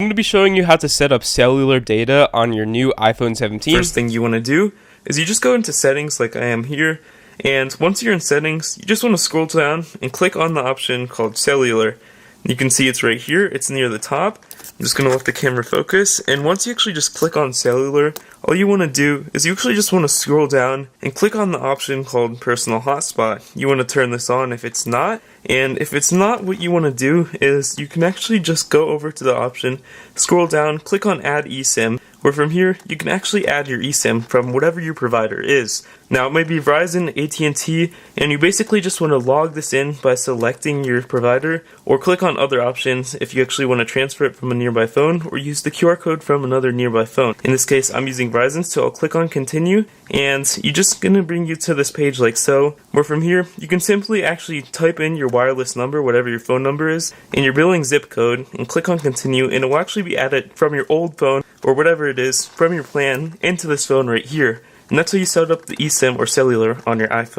going to be showing you how to set up cellular data on your new iPhone 17. First thing you want to do is you just go into settings like I am here, and once you're in settings, you just want to scroll down and click on the option called Cellular. You can see it's right here, it's near the top. I'm just going to let the camera focus, and once you actually just click on Cellular, all you want to do is you actually just want to scroll down and click on the option called Personal Hotspot. You want to turn this on if it's not, and if it's not, what you want to do is you can actually just go over to the option, scroll down, click on Add eSIM, where from here you can actually add your eSIM from whatever your provider is. Now it might be Verizon, AT&T, and you basically just want to log this in by selecting your provider, or click on other options if you actually want to transfer it from a nearby phone, or use the QR code from another nearby phone. In this case I'm using Verizon, so I'll click on continue, and you're just going to bring you to this page like so, where from here you can simply actually type in your wireless number, whatever your phone number is, and your billing zip code, and click on continue, and it will actually be added from your old phone, or whatever it is, from your plan, into this phone right here. And that's how you set up the eSIM or cellular on your iPhone.